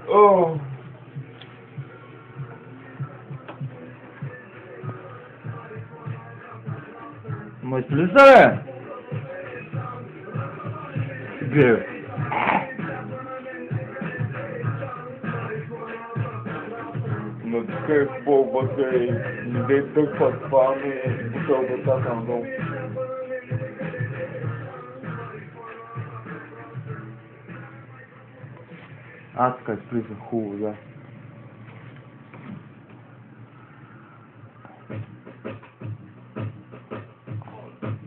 Oh. Myślisz? Gdzie? No que boba que ninguém tem fome e todo tá dando. Адская приза хуй, да.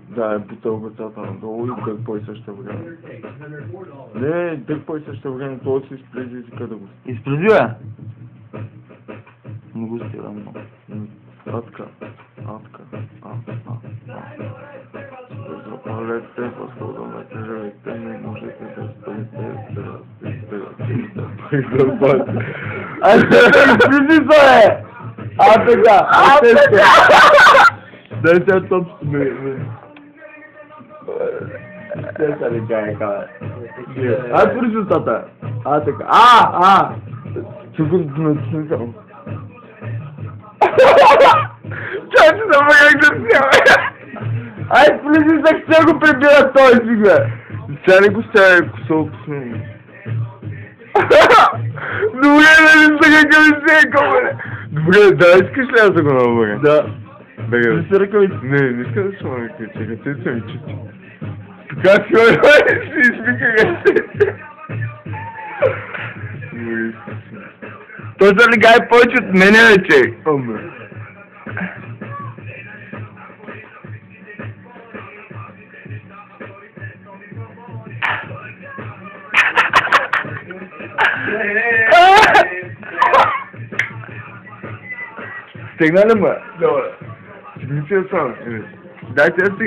Да, бутылка там долу и дърпой също време. Не, дърпой също време, то си изплези и къде го сти. Изплези, бе? Не го стира много. Атка. Запалете, възходомете, живете, не можете да спалите, Аз изплези, бе! Така! Дай сега топ Те са ли чайка? Ай, присутата! Така. Чуко натисам. Чай се забавях да сняма! Ай, влези за ще го прибира той си, бе! Сега не го стяга, ако се опусне. Добре, нали са какъв изсекал, бе! Добре, да, искаш ли аз да го набавя? Да. Бега, Не си ръкавици. не искам да се ръкавици, ръцете са ми чисти. Така си измика ръцете. Той се легай повече от мене, вече. Аме. Стигна ли ме? Добре. Стигни си я сам. Дайте я стигна.